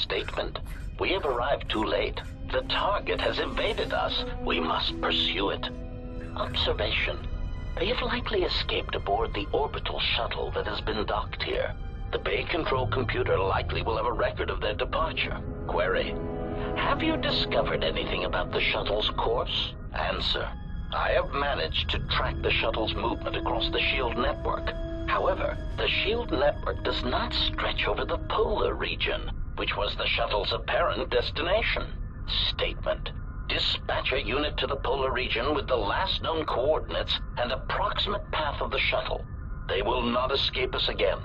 statement. We have arrived too late. The target has evaded us. We must pursue it. Observation. They have likely escaped aboard the orbital shuttle that has been docked here. The Bay Control computer likely will have a record of their departure. Query. Have you discovered anything about the shuttle's course? Answer. I have managed to track the shuttle's movement across the SHIELD network. However, the SHIELD network does not stretch over the polar region, which was the shuttle's apparent destination. Statement. Dispatch a unit to the polar region with the last known coordinates and approximate path of the shuttle. They will not escape us again.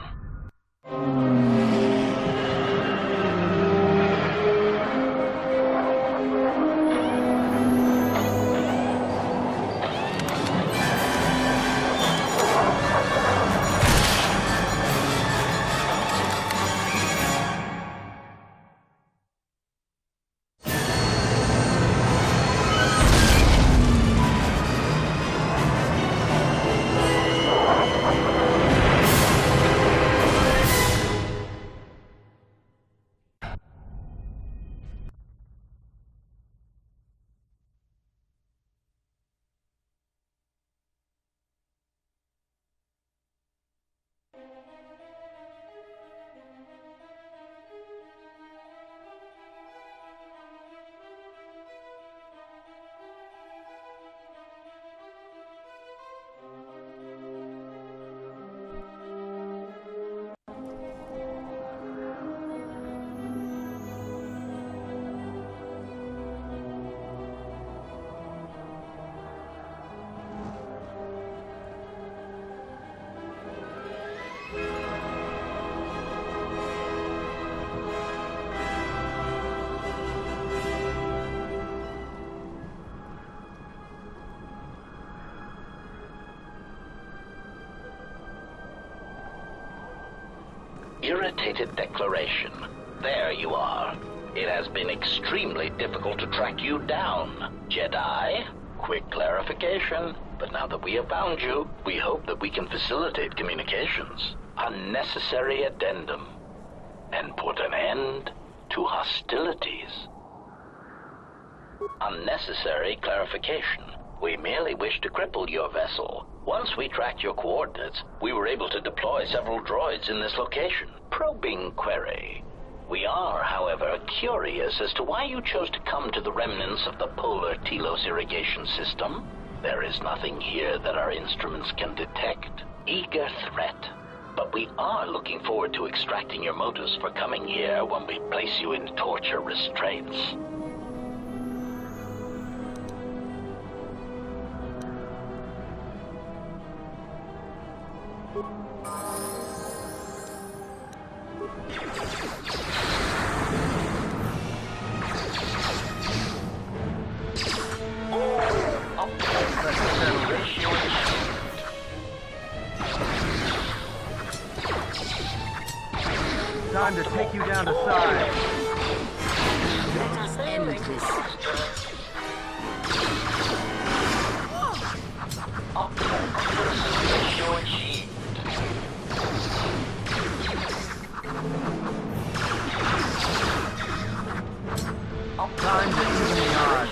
Irritated declaration. There you are. It has been extremely difficult to track you down, Jedi. Quick clarification. But now that we have found you, we hope that we can facilitate communications. Unnecessary addendum. And put an end to hostilities. Unnecessary clarification. We merely wish to cripple your vessel. Once we tracked your coordinates, we were able to deploy several droids in this location. Probing query. We are, however, curious as to why you chose to come to the remnants of the polar Telos irrigation system. There is nothing here that our instruments can detect. Eager threat. But we are looking forward to extracting your motives for coming here when we place you in torture restraints. Time to take you down to size. Let us end this. Time to do the odds.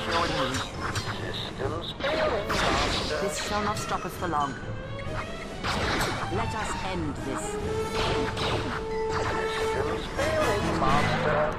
Systems failing, Master. This shall not stop us for long. Let us end this. Systems failing, Master.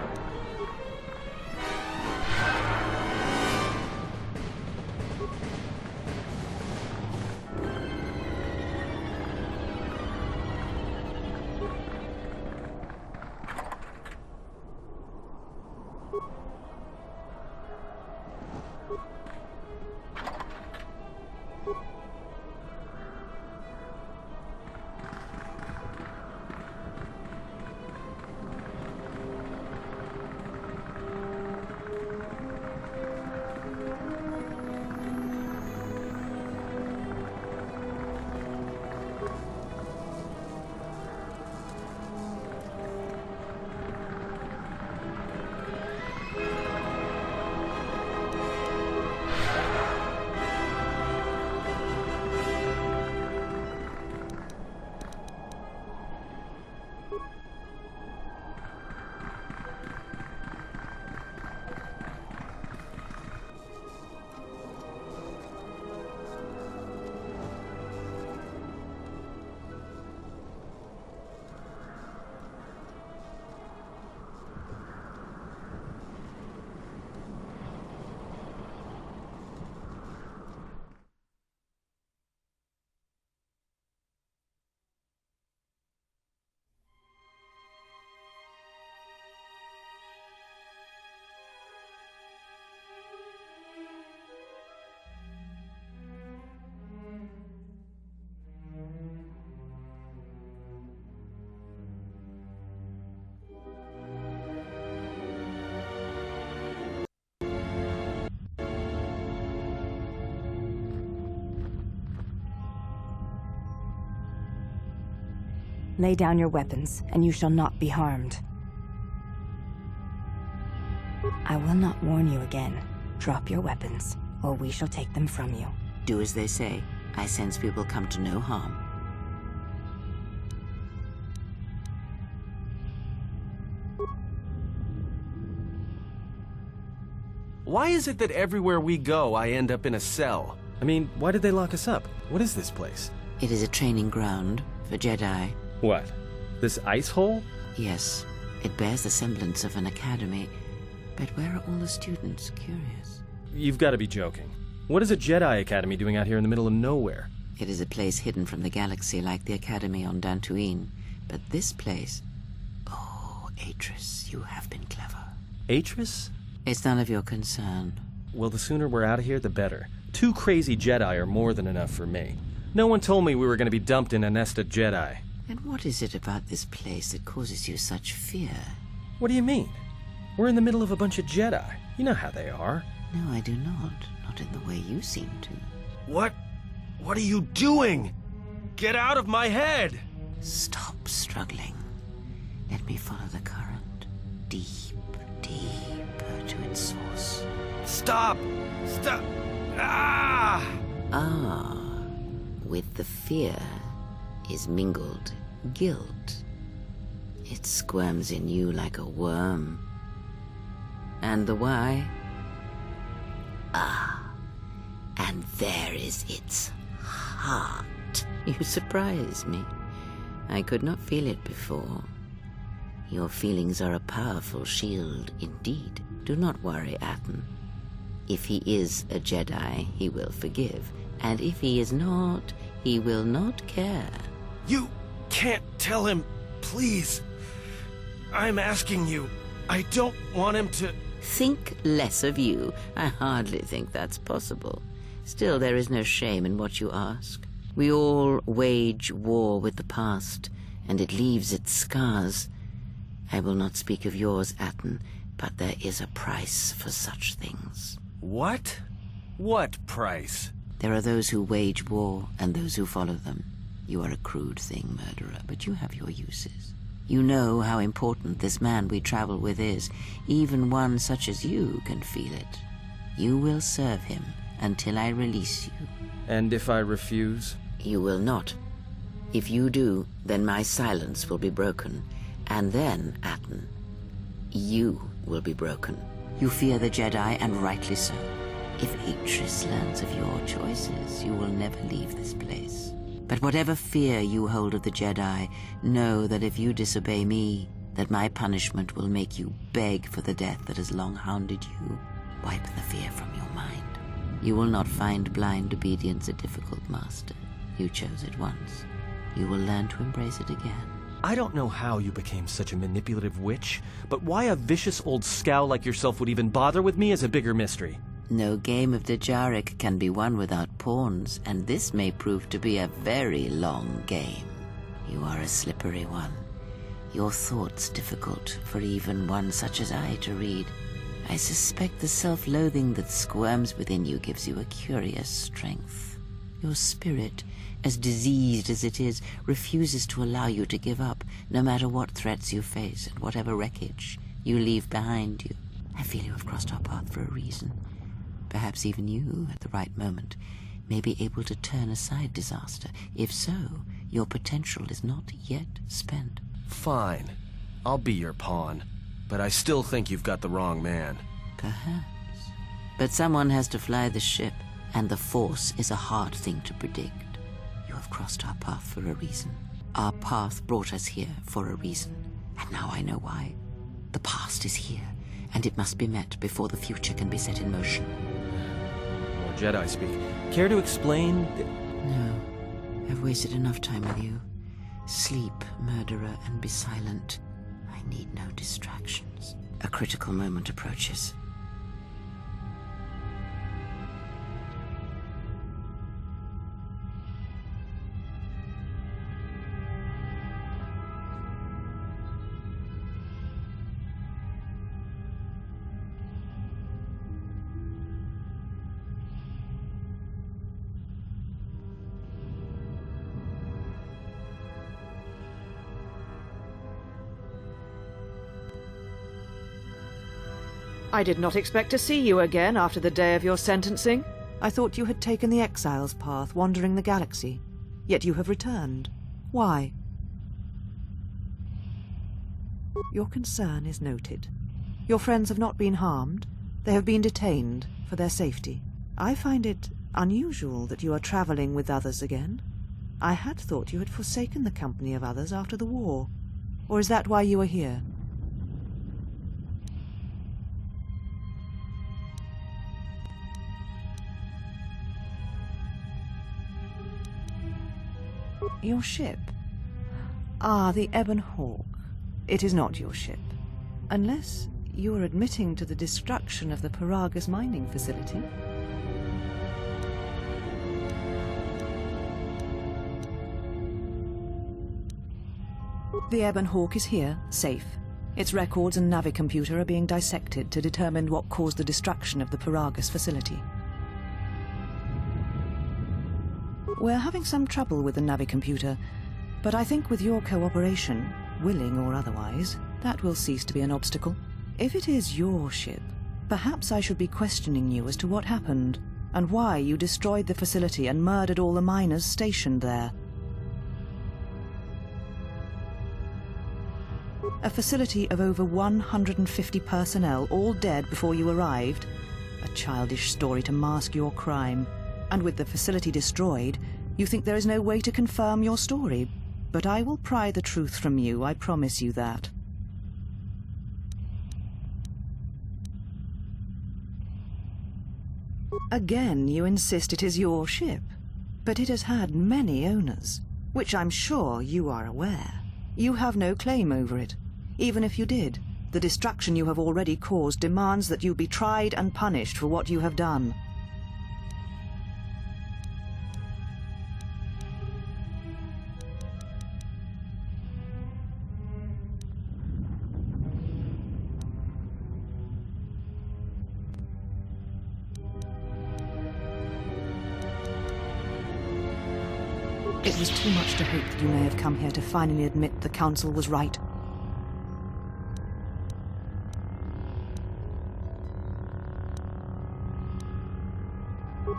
Lay down your weapons, and you shall not be harmed. I will not warn you again. Drop your weapons, or we shall take them from you. Do as they say. I sense we will come to no harm. Why is it that everywhere we go, I end up in a cell? I mean, why did they lock us up? What is this place? It is a training ground for Jedi. What? This ice hole? Yes, it bears the semblance of an academy. But where are all the students? Curious. You've got to be joking. What is a Jedi Academy doing out here in the middle of nowhere? It is a place hidden from the galaxy like the academy on Dantooine. But this place... Oh, Atris, you have been clever. Atris? It's none of your concern. Well, the sooner we're out of here, the better. 2 crazy Jedi are more than enough for me. No one told me we were going to be dumped in a nest of Jedi. And what is it about this place that causes you such fear? What do you mean? We're in the middle of a bunch of Jedi. You know how they are. No, I do not. Not in the way you seem to. What? What are you doing? Get out of my head! Stop struggling. Let me follow the current. Deep, deeper to its source. Stop! Stop! Ah! Ah, with the fear is mingled guilt. It squirms in you like a worm. And the why? Ah, and there is its heart. You surprise me. I could not feel it before. Your feelings are a powerful shield indeed. Do not worry, Atten. If he is a Jedi, he will forgive. And if he is not, he will not care. You can't tell him, please. I'm asking you. I don't want him to... Think less of you. I hardly think that's possible. Still, there is no shame in what you ask. We all wage war with the past, and it leaves its scars. I will not speak of yours, Atten, but there is a price for such things. What? What price? There are those who wage war and those who follow them. You are a crude thing, murderer, but you have your uses. You know how important this man we travel with is. Even one such as you can feel it. You will serve him until I release you. And if I refuse? You will not. If you do, then my silence will be broken. And then, Atten, you will be broken. You fear the Jedi, and rightly so. If Atris learns of your choices, you will never leave this place. But whatever fear you hold of the Jedi, know that if you disobey me, that my punishment will make you beg for the death that has long hounded you. Wipe the fear from your mind. You will not find blind obedience a difficult master. You chose it once. You will learn to embrace it again. I don't know how you became such a manipulative witch, but why a vicious old scowl like yourself would even bother with me is a bigger mystery. No game of Dejaric can be won without pawns, and this may prove to be a very long game. You are a slippery one. Your thoughts difficult for even one such as I to read. I suspect the self-loathing that squirms within you gives you a curious strength. Your spirit, as diseased as it is, refuses to allow you to give up, no matter what threats you face and whatever wreckage you leave behind you. I feel you have crossed our path for a reason. Perhaps even you, at the right moment, may be able to turn aside disaster. If so, your potential is not yet spent. Fine. I'll be your pawn. But I still think you've got the wrong man. Perhaps. But someone has to fly the ship, and the Force is a hard thing to predict. You have crossed our path for a reason. Our path brought us here for a reason. And now I know why. The past is here, and it must be met before the future can be set in motion. More Jedi speak. Care to explain? No. I've wasted enough time with you. Sleep, murderer, and be silent. I need no distractions. A critical moment approaches. I did not expect to see you again after the day of your sentencing. I thought you had taken the exile's path, wandering the galaxy. Yet you have returned. Why? Your concern is noted. Your friends have not been harmed. They have been detained for their safety. I find it unusual that you are traveling with others again. I had thought you had forsaken the company of others after the war. Or is that why you are here? Your ship? Ah, the Ebon Hawk. It is not your ship. Unless you are admitting to the destruction of the Paragus mining facility. The Ebon Hawk is here, safe. Its records and navicomputer are being dissected to determine what caused the destruction of the Paragus facility. We're having some trouble with the navicomputer, but I think with your cooperation, willing or otherwise, that will cease to be an obstacle. If it is your ship, perhaps I should be questioning you as to what happened, and why you destroyed the facility and murdered all the miners stationed there. A facility of over 150 personnel, all dead before you arrived. A childish story to mask your crime. And with the facility destroyed, you think there is no way to confirm your story. But I will pry the truth from you, I promise you that. Again, you insist it is your ship. But it has had many owners, which I'm sure you are aware. You have no claim over it. Even if you did, the destruction you have already caused demands that you be tried and punished for what you have done. It was too much to hope that you may have come here to finally admit the Council was right.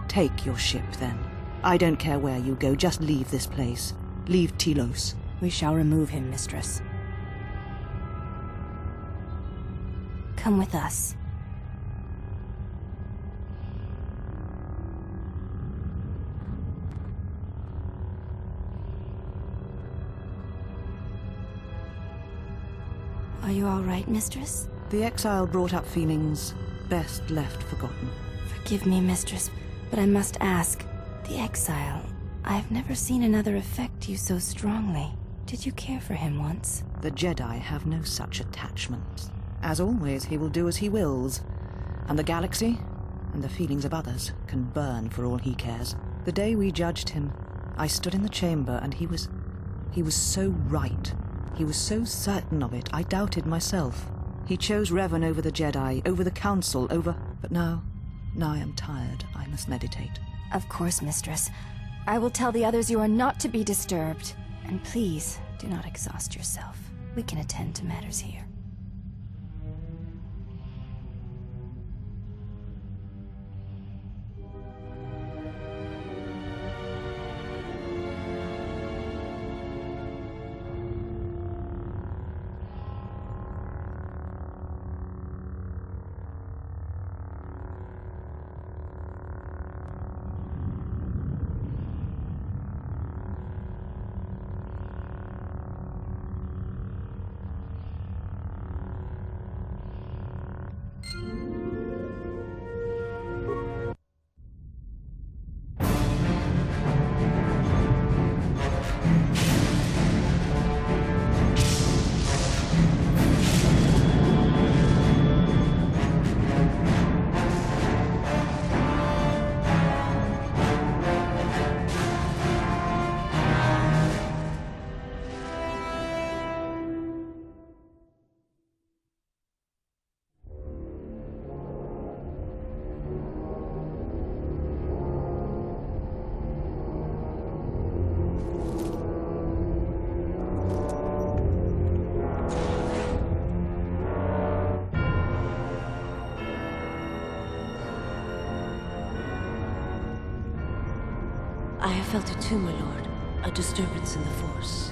Take your ship, then. I don't care where you go, just leave this place. Leave Telos. We shall remove him, Mistress. Come with us. Are you all right, Mistress? The exile brought up feelings best left forgotten. Forgive me, Mistress, but I must ask. The exile, I've never seen another affect you so strongly. Did you care for him once? The Jedi have no such attachments. As always, he will do as he wills. And the galaxy, and the feelings of others, can burn for all he cares. The day we judged him, I stood in the chamber and he was so right. He was so certain of it, I doubted myself. He chose Revan over the Jedi, over the Council, over... But now I am tired. I must meditate. Of course, Mistress. I will tell the others you are not to be disturbed. And please, do not exhaust yourself. We can attend to matters here. felt it too, my lord. A disturbance in the Force.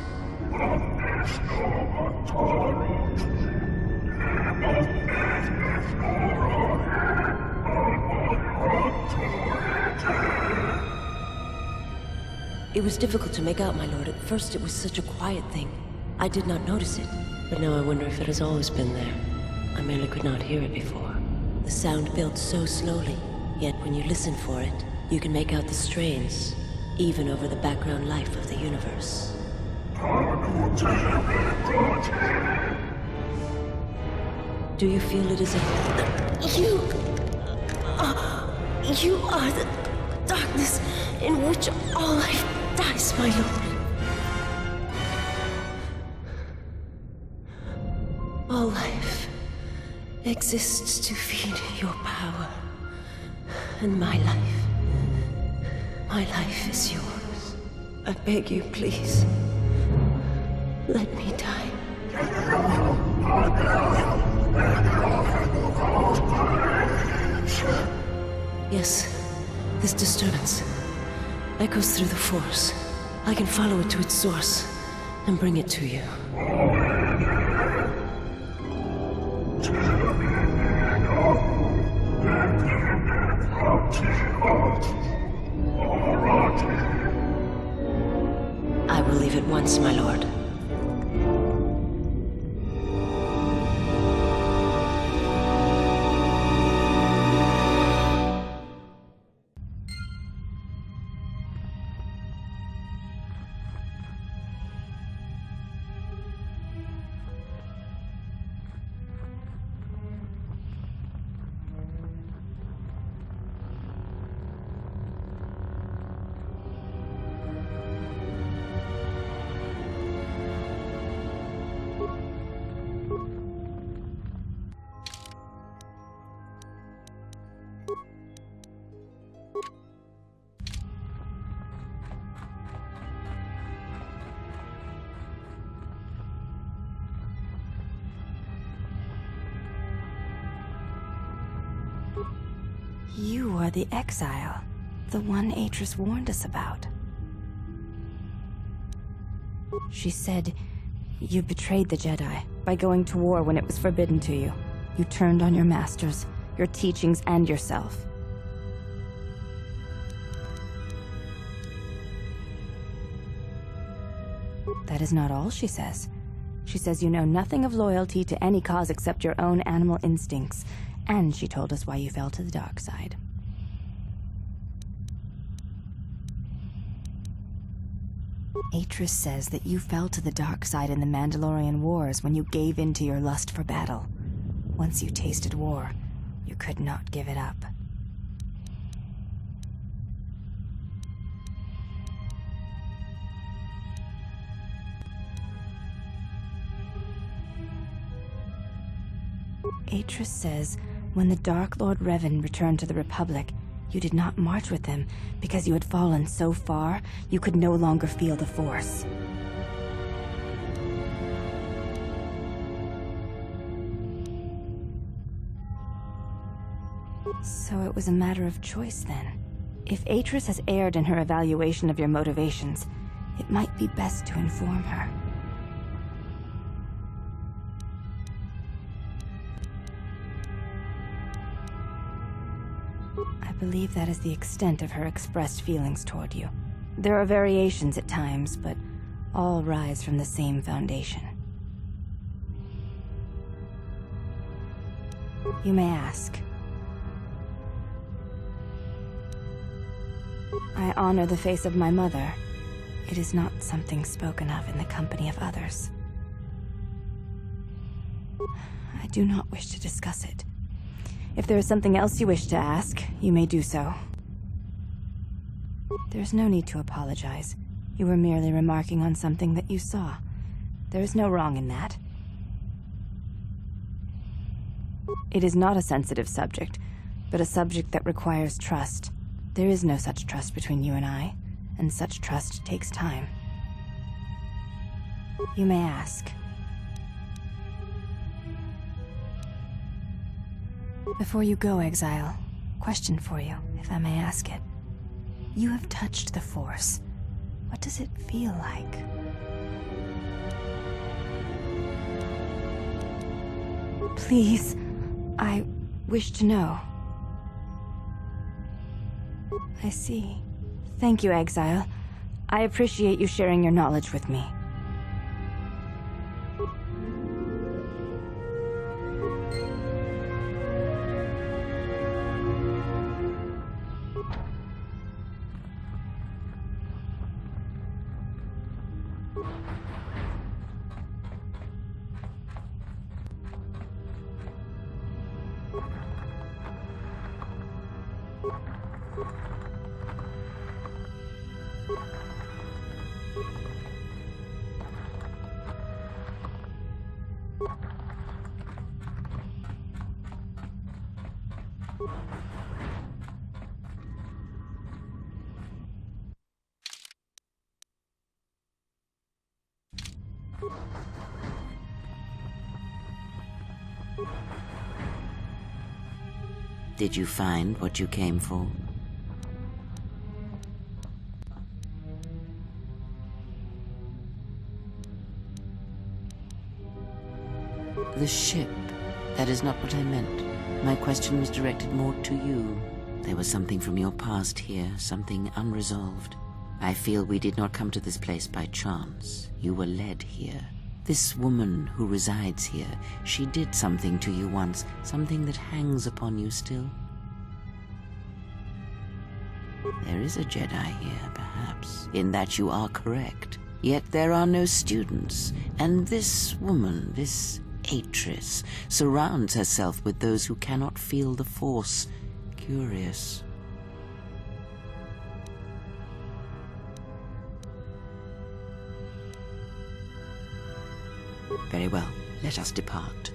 It was difficult to make out, my lord. At first it was such a quiet thing. I did not notice it. But now I wonder if it has always been there. I merely could not hear it before. The sound built so slowly, yet when you listen for it, you can make out the strains, even over the background life of the universe. Do you feel it is a... You are the darkness in which all life dies, my lord. All life exists to feed your power. And my life is yours. I beg you, please. Let me die. Yes, this disturbance echoes through the Force. I can follow it to its source and bring it to you. I will leave at once, my lord. You are the exile, the one Atris warned us about. She said you betrayed the Jedi by going to war when it was forbidden to you. You turned on your masters, your teachings, and yourself. That is not all she says. She says you know nothing of loyalty to any cause except your own animal instincts, and she told us why you fell to the dark side. Atris says that you fell to the dark side in the Mandalorian Wars when you gave in to your lust for battle. Once you tasted war, you could not give it up. Atris says when the Dark Lord Revan returned to the Republic, you did not march with him because you had fallen so far you could no longer feel the Force. So it was a matter of choice then. If Atris has erred in her evaluation of your motivations, it might be best to inform her. I believe that is the extent of her expressed feelings toward you. There are variations at times, but all rise from the same foundation. You may ask. I honor the face of my mother. It is not something spoken of in the company of others. I do not wish to discuss it. If there is something else you wish to ask, you may do so. There's no need to apologize. You were merely remarking on something that you saw. There is no wrong in that. It is not a sensitive subject, but a subject that requires trust. There is no such trust between you and I, and such trust takes time. You may ask. Before you go, Exile, question for you, if I may ask it. You have touched the Force. What does it feel like? Please, I wish to know. I see. Thank you, Exile. I appreciate you sharing your knowledge with me. Did you find what you came for? The ship. That is not what I meant. My question was directed more to you. There was something from your past here, something unresolved. I feel we did not come to this place by chance. You were led here. This woman who resides here, she did something to you once, something that hangs upon you still. There is a Jedi here, perhaps, in that you are correct. Yet there are no students, and this woman, this Atris, surrounds herself with those who cannot feel the Force. Curious. Very well. Let us depart.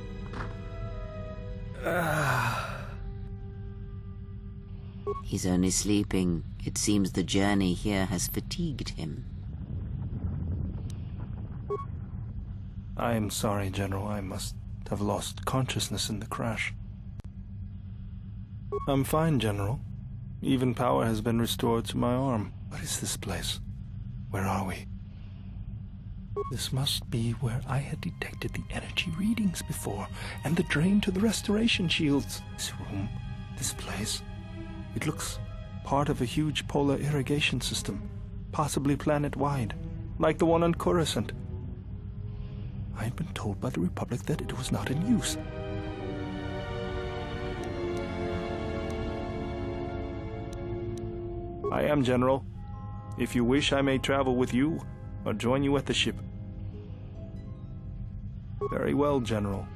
He's only sleeping. It seems the journey here has fatigued him. I am sorry, General. I must have lost consciousness in the crash. I'm fine, General. Even power has been restored to my arm. What is this place? Where are we? This must be where I had detected the energy readings before, and the drain to the restoration shields. This room, this place, it looks part of a huge polar irrigation system, possibly planet-wide, like the one on Coruscant. I had been told by the Republic that it was not in use. I am, General. If you wish, I may travel with you, or join you at the ship. Very well, General.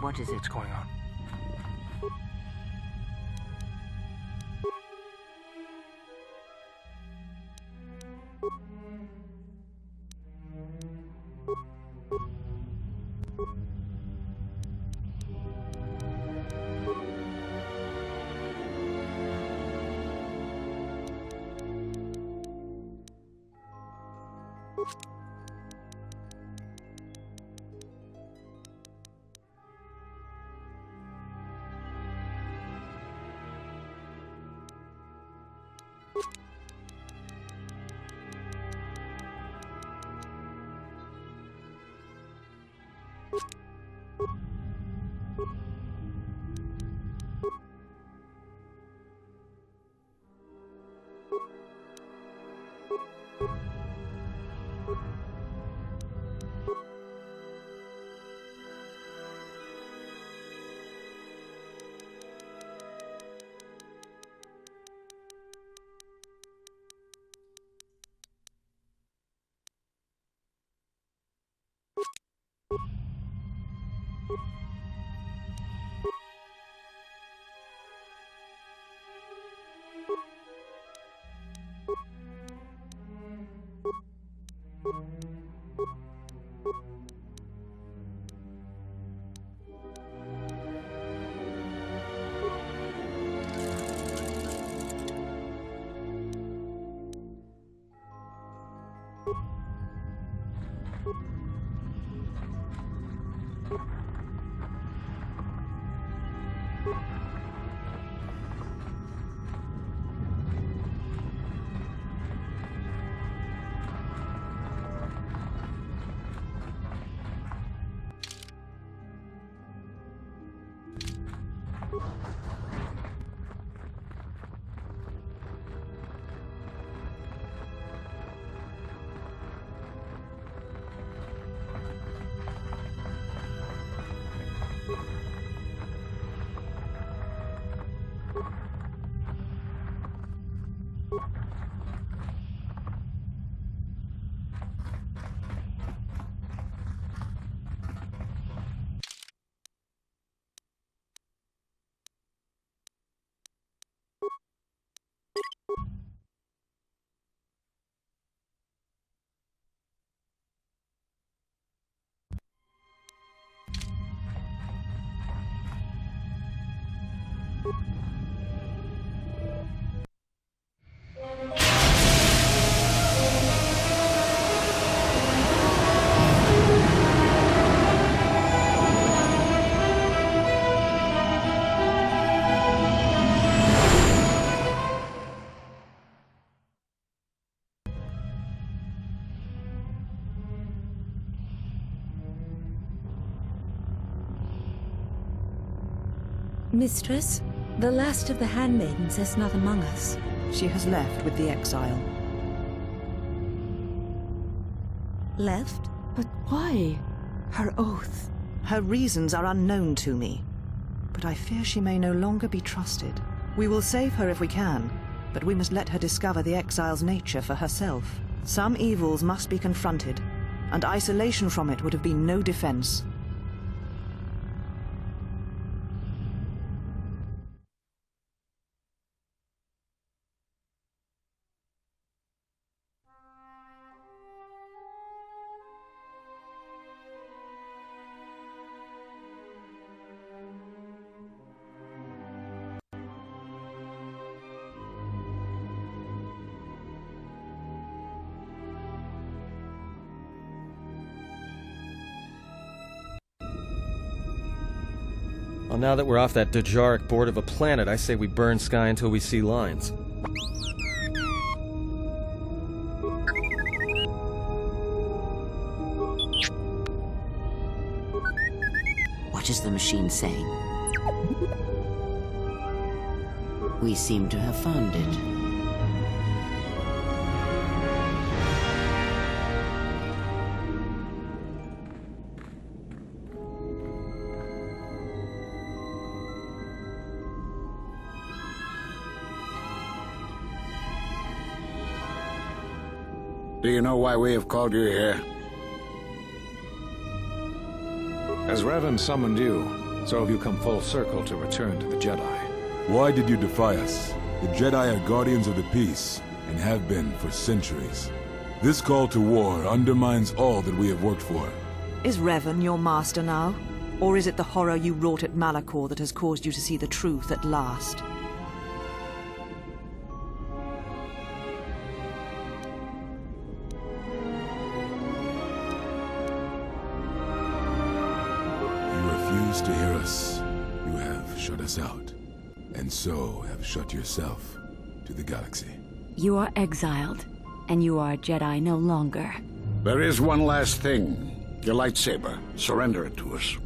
What is it? What's going on? Mistress, the last of the handmaidens is not among us. She has left with the exile. Left? But why? Her oath. Her reasons are unknown to me, but I fear she may no longer be trusted. We will save her if we can, but we must let her discover the exile's nature for herself. Some evils must be confronted, and isolation from it would have been no defense. Well, now that we're off that Dejaric board of a planet, I say we burn sky until we see lines. What is the machine saying? We seem to have found it. Do you know why we have called you here? As Revan summoned you, so have you come full circle to return to the Jedi. Why did you defy us? The Jedi are guardians of the peace, and have been for centuries. This call to war undermines all that we have worked for. Is Revan your master now? Or is it the horror you wrought at Malachor that has caused you to see the truth at last? You refuse to hear us. You have shut us out, and so have shut yourself to the galaxy. You are exiled, and you are a Jedi no longer. There is one last thing. Your lightsaber. Surrender it to us.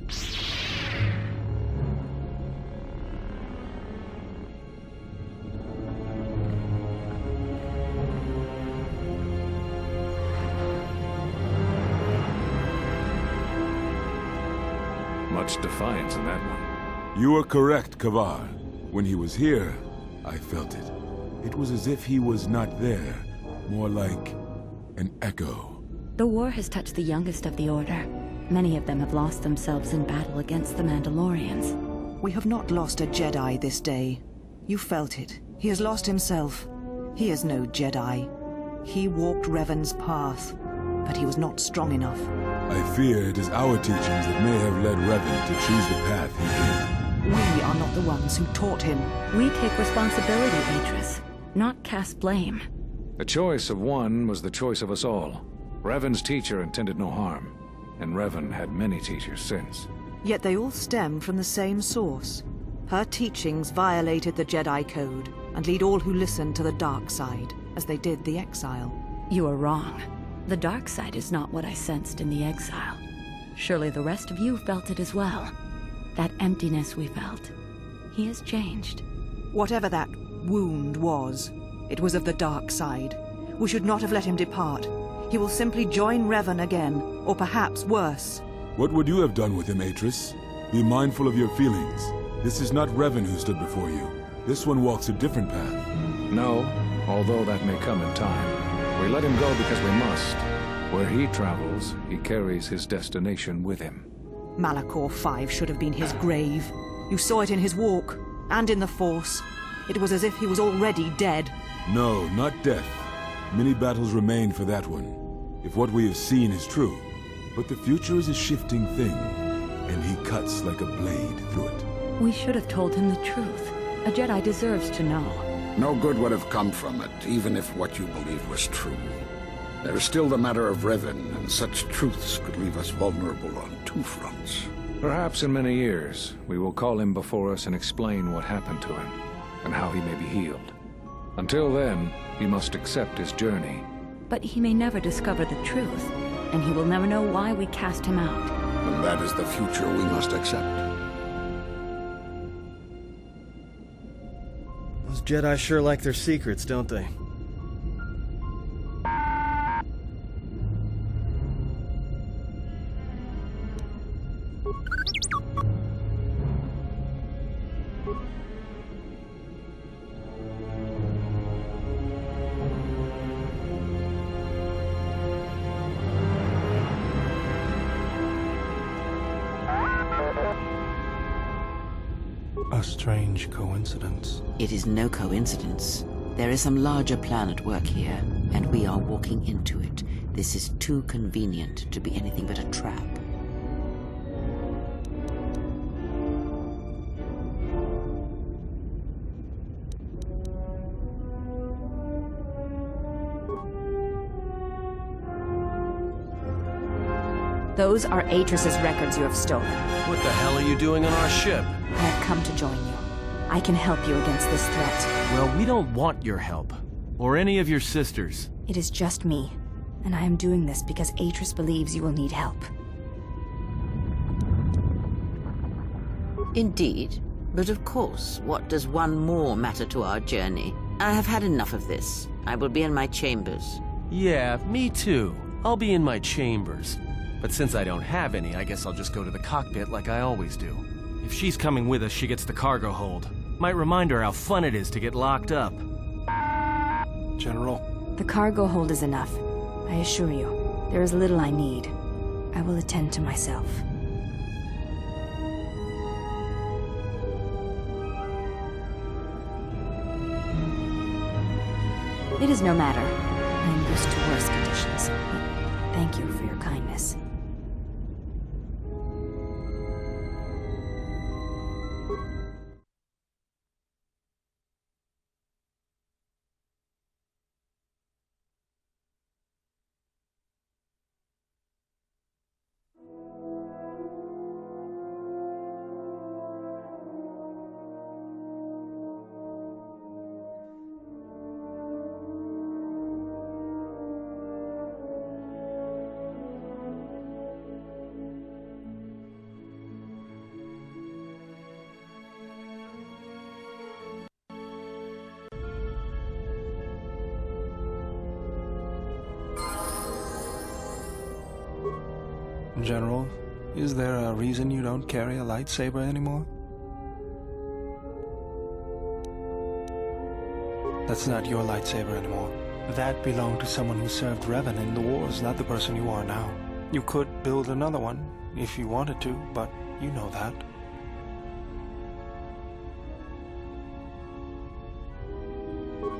Much defiance in that one. You are correct, Kavar. When he was here, I felt it. It was as if he was not there, more like an echo. The war has touched the youngest of the Order. Many of them have lost themselves in battle against the Mandalorians. We have not lost a Jedi this day. You felt it. He has lost himself. He is no Jedi. He walked Revan's path, but he was not strong enough. I fear it is our teachings that may have led Revan to choose the path he did. We are not the ones who taught him. We take responsibility, Atris, not cast blame. The choice of one was the choice of us all. Revan's teacher intended no harm, and Revan had many teachers since. Yet they all stem from the same source. Her teachings violated the Jedi Code and lead all who listen to the dark side, as they did the exile. You are wrong. The dark side is not what I sensed in the exile. Surely the rest of you felt it as well. That emptiness we felt. He has changed. Whatever that wound was, it was of the dark side. We should not have let him depart. He will simply join Revan again, or perhaps worse. What would you have done with him, Atris? Be mindful of your feelings. This is not Revan who stood before you. This one walks a different path. No, although that may come in time. We let him go because we must. Where he travels, he carries his destination with him. Malachor 5 should have been his grave. You saw it in his walk, and in the Force. It was as if he was already dead. No, not death. Many battles remain for that one, if what we have seen is true. But the future is a shifting thing, and he cuts like a blade through it. We should have told him the truth. A Jedi deserves to know. No good would have come from it, even if what you believed was true. There is still the matter of Revan, and such truths could leave us vulnerable on two fronts. Perhaps in many years, we will call him before us and explain what happened to him, and how he may be healed. Until then, he must accept his journey. But he may never discover the truth, and he will never know why we cast him out. And that is the future we must accept. Those Jedi sure like their secrets, don't they? A strange coincidence. It is no coincidence. There is some larger plan at work here, and we are walking into it. This is too convenient to be anything but a trap. Those are Atris's records you have stolen. What the hell are you doing on our ship? I have come to join you. I can help you against this threat. Well, we don't want your help. Or any of your sisters. It is just me, and I am doing this because Atris believes you will need help. Indeed. But of course, what does one more matter to our journey? I have had enough of this. I will be in my chambers. Yeah, me too. I'll be in my chambers. But since I don't have any, I guess I'll just go to the cockpit like I always do. If she's coming with us, she gets the cargo hold. Might remind her how fun it is to get locked up. General. The cargo hold is enough. I assure you, there is little I need. I will attend to myself. It is no matter. I am used to worse conditions. But thank you for your kindness. General, is there a reason you don't carry a lightsaber anymore? That's not your lightsaber anymore. That belonged to someone who served Revan in the wars, not the person you are now. You could build another one, if you wanted to, but you know that.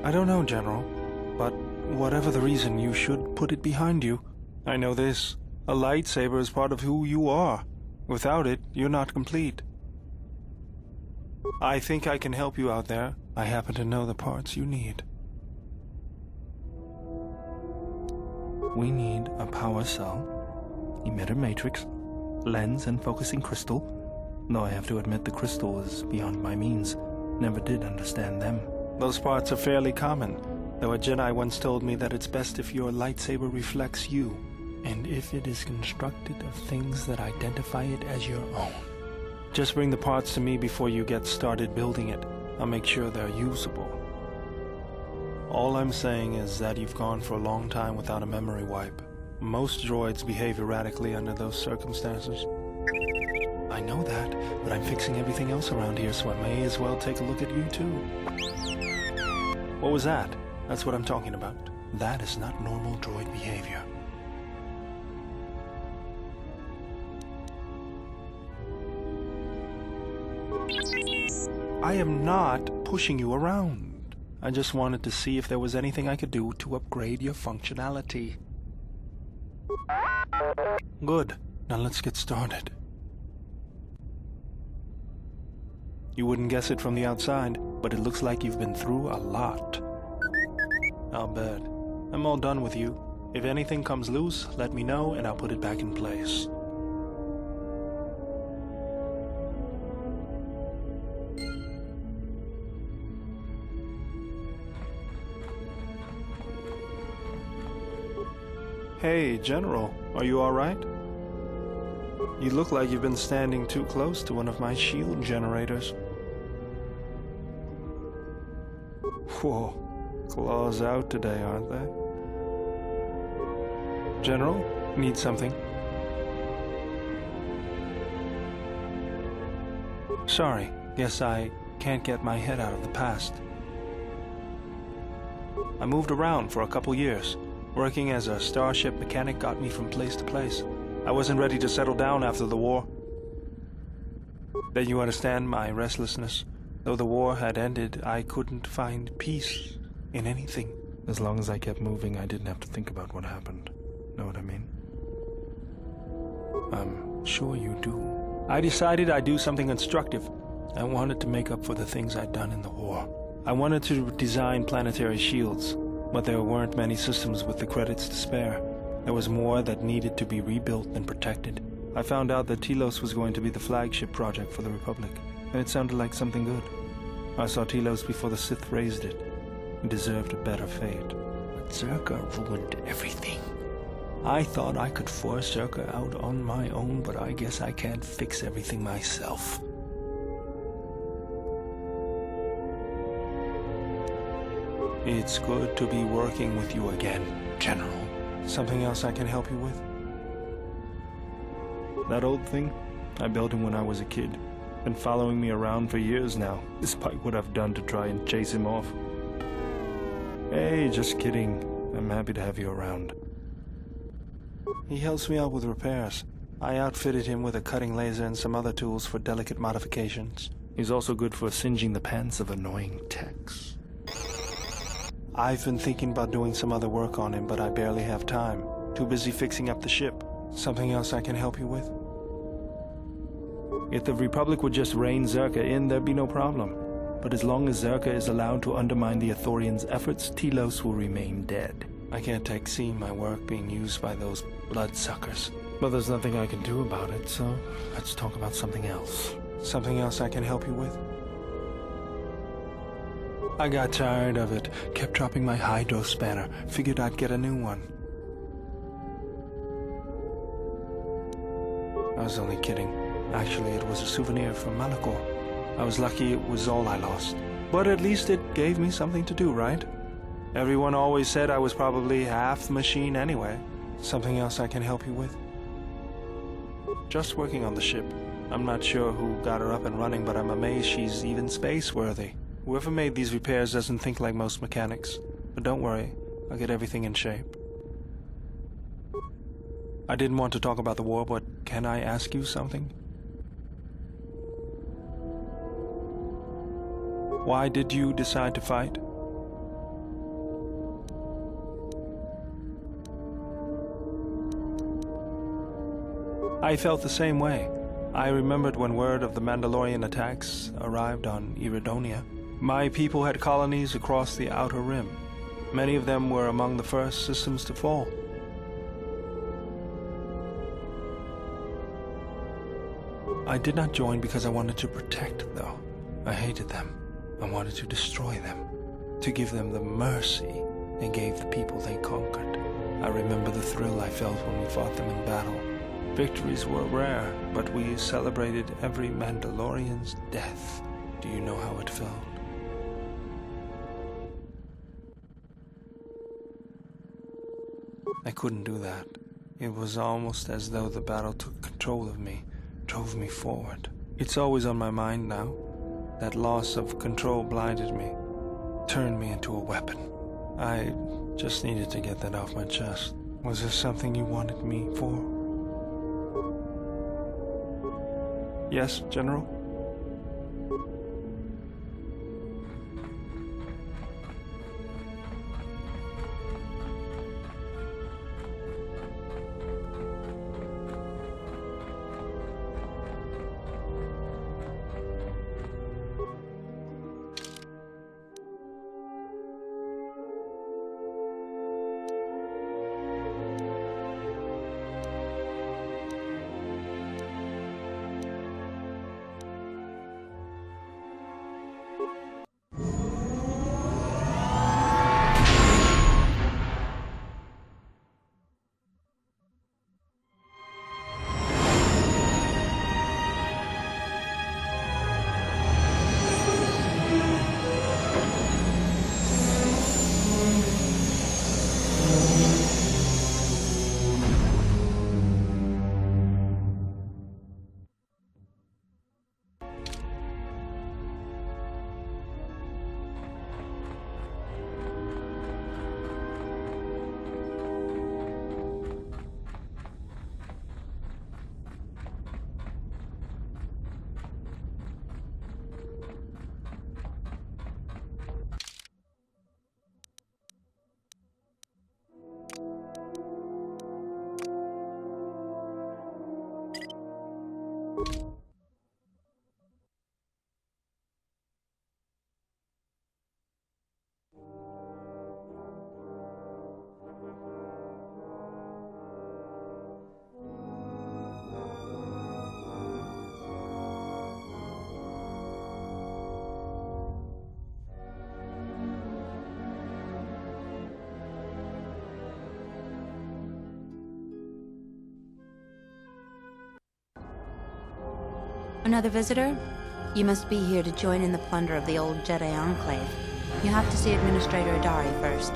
I don't know, General, but whatever the reason, you should put it behind you. I know this. A lightsaber is part of who you are. Without it, you're not complete. I think I can help you out there. I happen to know the parts you need. We need a power cell, emitter matrix, lens and focusing crystal. Though I have to admit the crystal is beyond my means. Never did understand them. Those parts are fairly common, though a Jedi once told me that it's best if your lightsaber reflects you. And if it is constructed of things that identify it as your own. Just bring the parts to me before you get started building it. I'll make sure they're usable. All I'm saying is that you've gone for a long time without a memory wipe. Most droids behave erratically under those circumstances. I know that, but I'm fixing everything else around here, so I may as well take a look at you too. What was that? That's what I'm talking about. That is not normal droid behavior. I am not pushing you around. I just wanted to see if there was anything I could do to upgrade your functionality. Good. Now let's get started. You wouldn't guess it from the outside, but it looks like you've been through a lot. I'll bet. I'm all done with you. If anything comes loose, let me know and I'll put it back in place. Hey, General, are you all right? You look like you've been standing too close to one of my shield generators. Whoa, claws out today, aren't they? General, need something? Sorry, guess I can't get my head out of the past. I moved around for a couple years. Working as a starship mechanic got me from place to place. I wasn't ready to settle down after the war. Then you understand my restlessness. Though the war had ended, I couldn't find peace in anything. As long as I kept moving, I didn't have to think about what happened. Know what I mean? I'm sure you do. I decided I'd do something constructive. I wanted to make up for the things I'd done in the war. I wanted to design planetary shields. But there weren't many systems with the credits to spare. There was more that needed to be rebuilt and protected. I found out that Telos was going to be the flagship project for the Republic, and it sounded like something good. I saw Telos before the Sith raised it. It deserved a better fate. But Zerka ruined everything. I thought I could force Zerka out on my own, but I guess I can't fix everything myself. It's good to be working with you again, General. Something else I can help you with? That old thing? I built him when I was a kid. Been following me around for years now, despite what I've done to try and chase him off. Hey, just kidding. I'm happy to have you around. He helps me out with repairs. I outfitted him with a cutting laser and some other tools for delicate modifications. He's also good for singeing the pants of annoying techs. I've been thinking about doing some other work on him, but I barely have time. Too busy fixing up the ship. Something else I can help you with? If the Republic would just rein Zerka in, there'd be no problem. But as long as Zerka is allowed to undermine the Ithorians' efforts, Telos will remain dead. I can't take seeing my work being used by those bloodsuckers. But there's nothing I can do about it, so let's talk about something else. Something else I can help you with? I got tired of it. Kept dropping my hydro spanner. Figured I'd get a new one. I was only kidding. Actually, it was a souvenir from Malachor. I was lucky it was all I lost. But at least it gave me something to do, right? Everyone always said I was probably half the machine anyway. Something else I can help you with? Just working on the ship. I'm not sure who got her up and running, but I'm amazed she's even space-worthy. Whoever made these repairs doesn't think like most mechanics. But don't worry, I'll get everything in shape. I didn't want to talk about the war, but can I ask you something? Why did you decide to fight? I felt the same way. I remembered when word of the Mandalorian attacks arrived on Iridonia. My people had colonies across the Outer Rim. Many of them were among the first systems to fall. I did not join because I wanted to protect, though. I hated them. I wanted to destroy them. To give them the mercy they gave the people they conquered. I remember the thrill I felt when we fought them in battle. Victories were rare, but we celebrated every Mandalorian's death. Do you know how it felt? I couldn't do that. It was almost as though the battle took control of me, drove me forward. It's always on my mind now. That loss of control blinded me, turned me into a weapon. I just needed to get that off my chest. Was there something you wanted me for? Yes, General? Another visitor? You must be here to join in the plunder of the old Jedi Enclave. You have to see Administrator Adari first.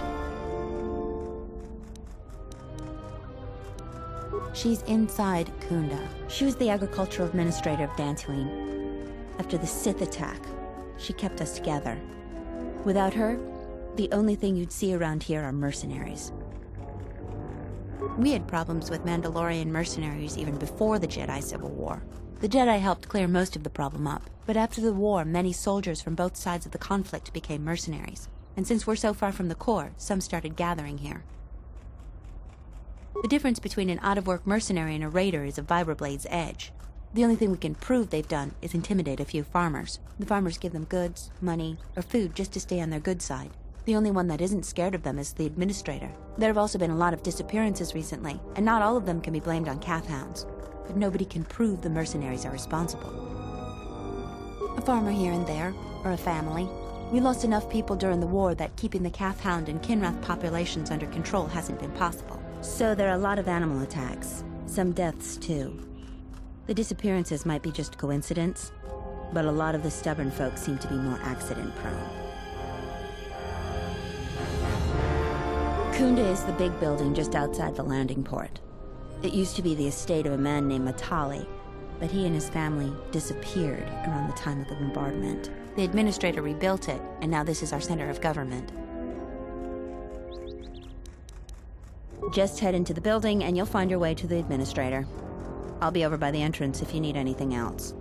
She's inside Kunda. She was the agricultural administrator of Dantooine. After the Sith attack, she kept us together. Without her, the only thing you'd see around here are mercenaries. We had problems with Mandalorian mercenaries even before the Jedi Civil War. The Jedi helped clear most of the problem up, but after the war, many soldiers from both sides of the conflict became mercenaries. And since we're so far from the core, some started gathering here. The difference between an out-of-work mercenary and a raider is a Vibrablade's edge. The only thing we can prove they've done is intimidate a few farmers. The farmers give them goods, money, or food just to stay on their good side. The only one that isn't scared of them is the administrator. There have also been a lot of disappearances recently, and not all of them can be blamed on calf hounds. But nobody can prove the mercenaries are responsible. A farmer here and there, or a family. We lost enough people during the war that keeping the calf hound and Kinrath populations under control hasn't been possible. So there are a lot of animal attacks. Some deaths, too. The disappearances might be just coincidence, but a lot of the stubborn folk seem to be more accident-prone. Kunda is the big building just outside the landing port. It used to be the estate of a man named Matali, but he and his family disappeared around the time of the bombardment. The administrator rebuilt it, and now this is our center of government. Just head into the building and you'll find your way to the administrator. I'll be over by the entrance if you need anything else.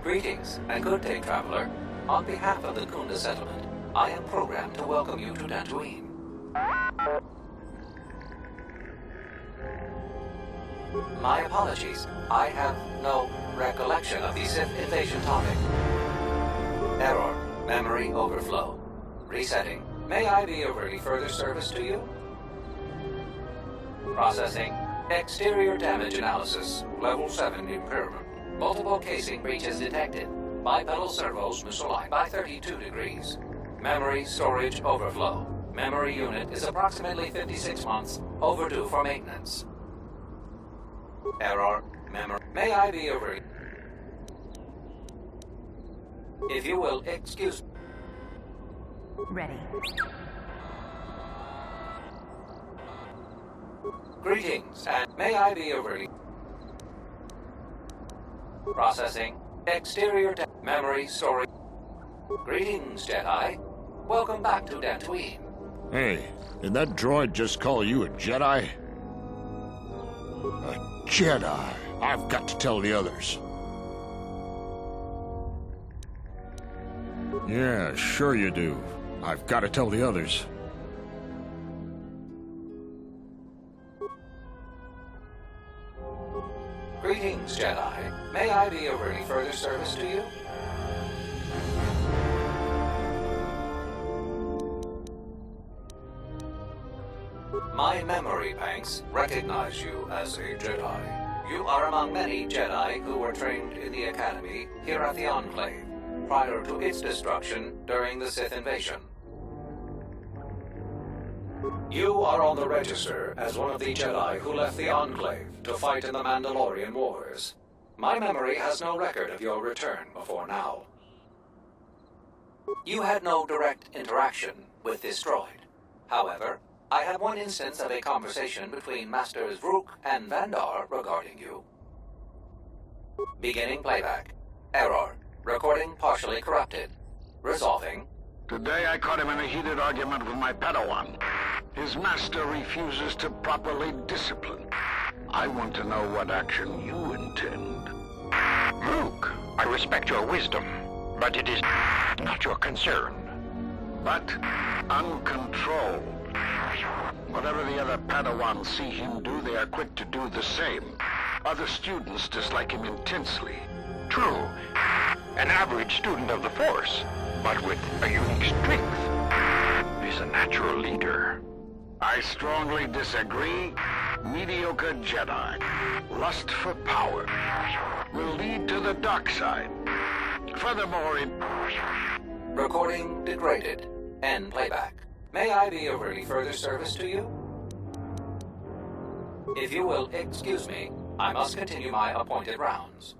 Greetings, and good day, traveler. On behalf of the Kunda settlement, I am programmed to welcome you to Dantooine. My apologies. I have no recollection of the Sith invasion topic. Error. Memory overflow. Resetting. May I be of any further service to you? Processing. Exterior damage analysis. Level 7 impairment. Multiple casing breaches detected. Bipedal servos misaligned by 32 degrees. Memory storage overflow. Memory unit is approximately 56 months overdue for maintenance. Error. Memory. May I be over? If you will excuse... Ready. Greetings, and may I be over? Processing. Exterior memory storage. Greetings, Jedi. Welcome back to Dantooine. Hey, did that droid just call you a Jedi? A Jedi. I've got to tell the others. Yeah, sure you do. I've got to tell the others. Greetings, Jedi. May I be of any further service to you? My memory banks recognize you as a Jedi. You are among many Jedi who were trained in the Academy here at the Enclave, prior to its destruction during the Sith invasion. You are on the register as one of the Jedi who left the Enclave to fight in the Mandalorian Wars. My memory has no record of your return before now. You had no direct interaction with this droid. However, I had one instance of a conversation between Masters Vrook and Vandar regarding you. Beginning playback. Error. Recording partially corrupted. Resolving. Today I caught him in a heated argument with my Padawan. His master refuses to properly discipline. I want to know what action you intend. Luke, I respect your wisdom, but it is not your concern. But uncontrolled. Whatever the other Padawans see him do, they are quick to do the same. Other students dislike him intensely. True. An average student of the Force, but with a unique strength. He's a natural leader. I strongly disagree. Mediocre Jedi, lust for power, will lead to the dark side. Furthermore, Recording degraded. End playback. May I be of any further service to you? If you will excuse me, I must continue my appointed rounds.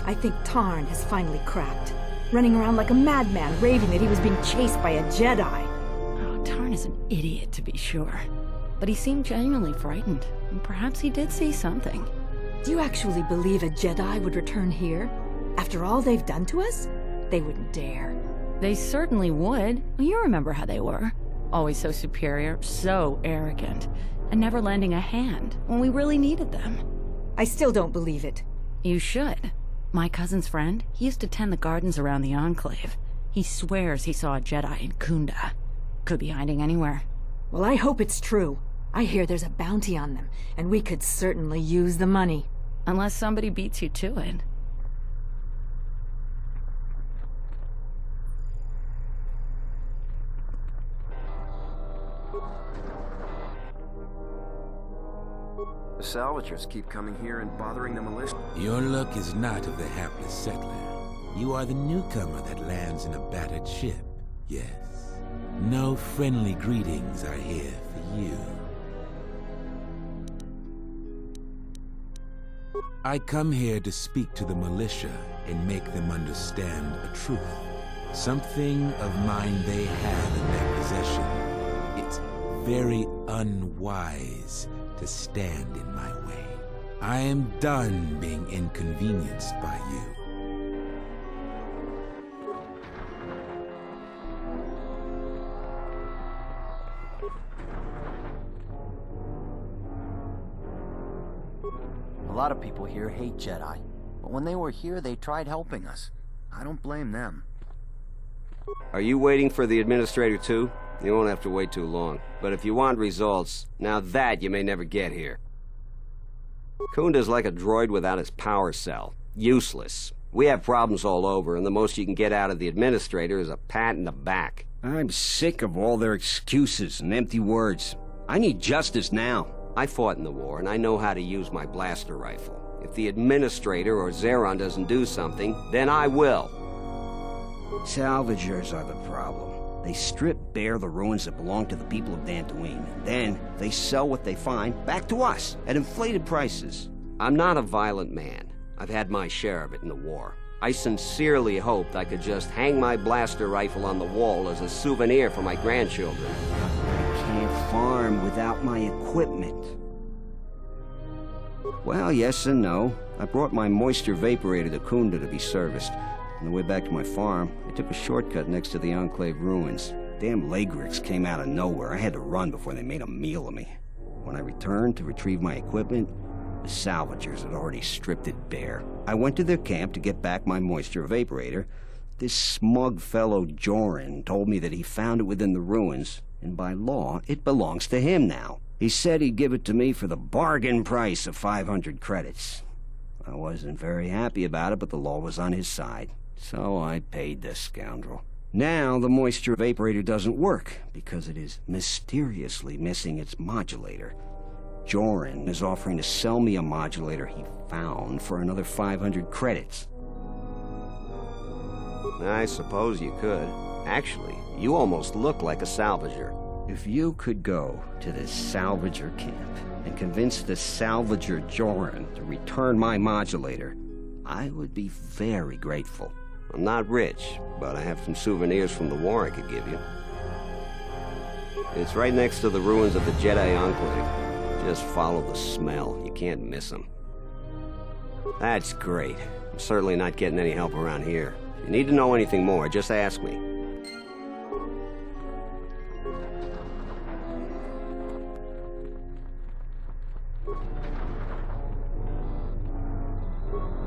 I think Tarn has finally cracked. Running around like a madman, raving that he was being chased by a Jedi. Oh, Tarn is an idiot, to be sure. But he seemed genuinely frightened, and perhaps he did see something. Do you actually believe a Jedi would return here? After all they've done to us? They wouldn't dare. They certainly would. You remember how they were. Always so superior, so arrogant, and never lending a hand when we really needed them. I still don't believe it. You should. My cousin's friend, he used to tend the gardens around the Enclave. He swears he saw a Jedi in Kunda. Could be hiding anywhere. Well, I hope it's true. I hear there's a bounty on them, and we could certainly use the money. Unless somebody beats you to it. The salvagers keep coming here and bothering the militia. Your luck is not of the hapless settler. You are the newcomer that lands in a battered ship. Yes. No friendly greetings are here for you. I come here to speak to the militia and make them understand a truth. Something of mine they have in their possession. It's very unwise to stand in my way. I am done being inconvenienced by you. A lot of people here hate Jedi, but when they were here, they tried helping us. I don't blame them. Are you waiting for the administrator too? You won't have to wait too long. But if you want results, now that you may never get here. Kunda's like a droid without his power cell. Useless. We have problems all over, and the most you can get out of the administrator is a pat in the back. I'm sick of all their excuses and empty words. I need justice now. I fought in the war, and I know how to use my blaster rifle. If the administrator or Zeron doesn't do something, then I will. Salvagers are the problem. They strip bare the ruins that belong to the people of Dantooine. Then, they sell what they find back to us at inflated prices. I'm not a violent man. I've had my share of it in the war. I sincerely hoped I could just hang my blaster rifle on the wall as a souvenir for my grandchildren. I can't farm without my equipment. Well, yes and no. I brought my moisture vaporator to Kunda to be serviced. On the way back to my farm, I took a shortcut next to the Enclave ruins. Damn Lagrix came out of nowhere. I had to run before they made a meal of me. When I returned to retrieve my equipment, the salvagers had already stripped it bare. I went to their camp to get back my moisture vaporator. This smug fellow Joran told me that he found it within the ruins, and by law, it belongs to him now. He said he'd give it to me for the bargain price of 500 credits. I wasn't very happy about it, but the law was on his side. So I paid this scoundrel. Now the moisture vaporator doesn't work because it is mysteriously missing its modulator. Joran is offering to sell me a modulator he found for another 500 credits. I suppose you could. Actually, you almost look like a salvager. If you could go to this salvager camp and convince the salvager Joran to return my modulator, I would be very grateful. I'm not rich, but I have some souvenirs from the war I could give you. It's right next to the ruins of the Jedi Enclave. Just follow the smell. You can't miss them. That's great. I'm certainly not getting any help around here. If you need to know anything more, just ask me.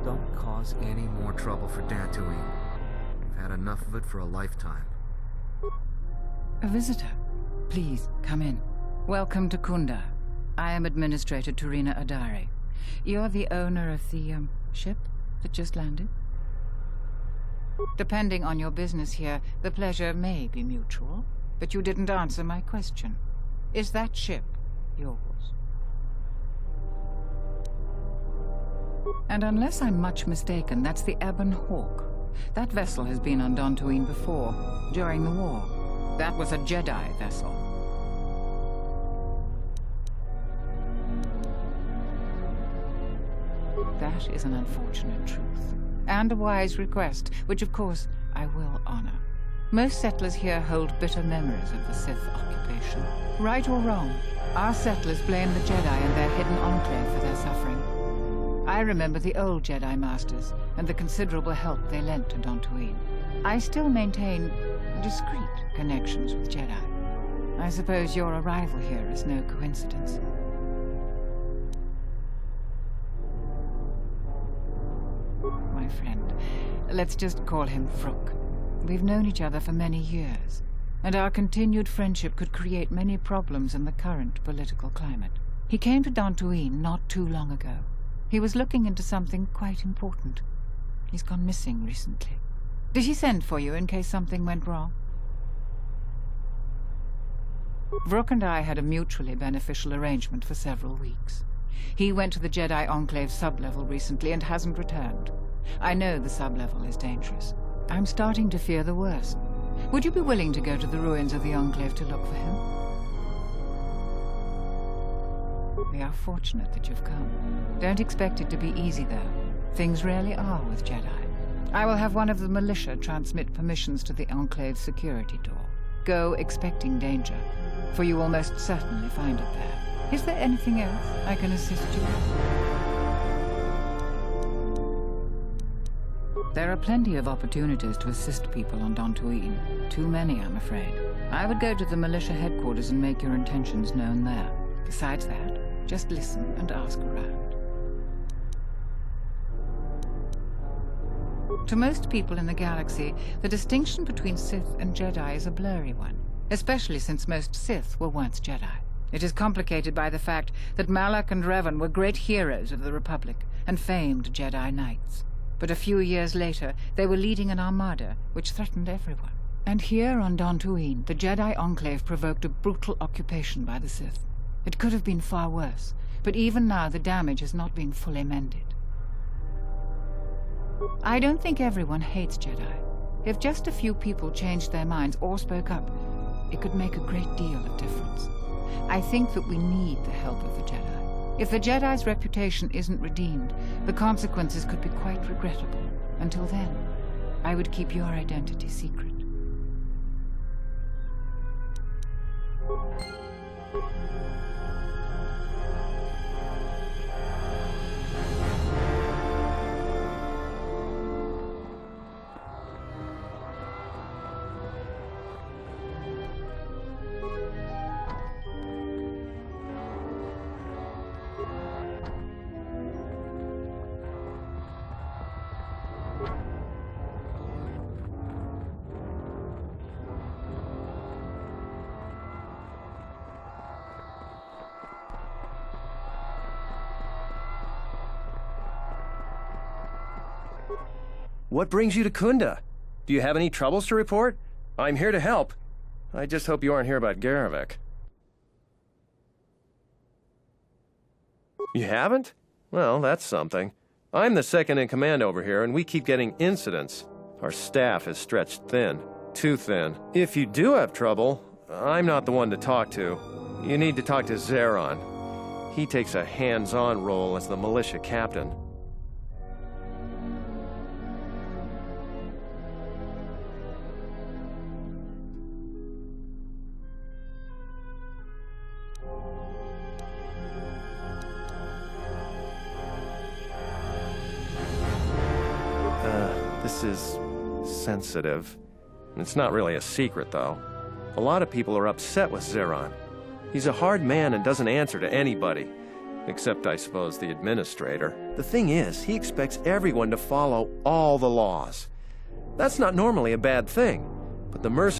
Don't cause any more trouble for Dantooine. We've had enough of it for a lifetime. A visitor. Please, come in. Welcome to Kunda. I am Administrator Turina Adari. You're the owner of the, ship that just landed? Depending on your business here, the pleasure may be mutual, but you didn't answer my question. Is that ship yours? And unless I'm much mistaken, that's the Ebon Hawk. That vessel has been on Dantooine before, during the war. That was a Jedi vessel. That is an unfortunate truth. and a wise request, which of course I will honor. Most settlers here hold bitter memories of the Sith occupation. Right or wrong, our settlers blame the Jedi and their hidden enclave for their suffering. I remember the old Jedi Masters and the considerable help they lent to Dantooine. I still maintain discreet connections with Jedi. I suppose your arrival here is no coincidence. My friend, let's just call him Vrook. We've known each other for many years, and our continued friendship could create many problems in the current political climate. He came to Dantooine not too long ago. He was looking into something quite important. He's gone missing recently. Did he send for you in case something went wrong? Vrook and I had a mutually beneficial arrangement for several weeks. He went to the Jedi Enclave sublevel recently and hasn't returned. I know the sublevel is dangerous. I'm starting to fear the worst. Would you be willing to go to the ruins of the Enclave to look for him? We are fortunate that you've come. Don't expect it to be easy, though. Things rarely are with Jedi. I will have one of the militia transmit permissions to the Enclave's security door. Go expecting danger, for you will most certainly find it there. Is there anything else I can assist you with? There are plenty of opportunities to assist people on Dantooine. Too many, I'm afraid. I would go to the militia headquarters and make your intentions known there. Besides that, just listen and ask around. To most people in the galaxy, the distinction between Sith and Jedi is a blurry one, especially since most Sith were once Jedi. It is complicated by the fact that Malak and Revan were great heroes of the Republic and famed Jedi Knights. But a few years later, they were leading an armada which threatened everyone. And here on Dantooine, the Jedi Enclave provoked a brutal occupation by the Sith. It could have been far worse, but even now the damage has not been fully mended. I don't think everyone hates Jedi. If just a few people changed their minds or spoke up, it could make a great deal of difference. I think that we need the help of the Jedi. If the Jedi's reputation isn't redeemed, the consequences could be quite regrettable. Until then, I would keep your identity secret. What brings you to Kunda? Do you have any troubles to report? I'm here to help. I just hope you aren't here about Garavik. You haven't? Well, that's something. I'm the second in command over here, and we keep getting incidents. Our staff is stretched thin. Too thin. If you do have trouble, I'm not the one to talk to. You need to talk to Zeron. He takes a hands-on role as the militia captain. This is sensitive. It's not really a secret, though. A lot of people are upset with Zeron. He's a hard man and doesn't answer to anybody. Except, I suppose, the administrator. The thing is, he expects everyone to follow all the laws. That's not normally a bad thing, but the mercenaries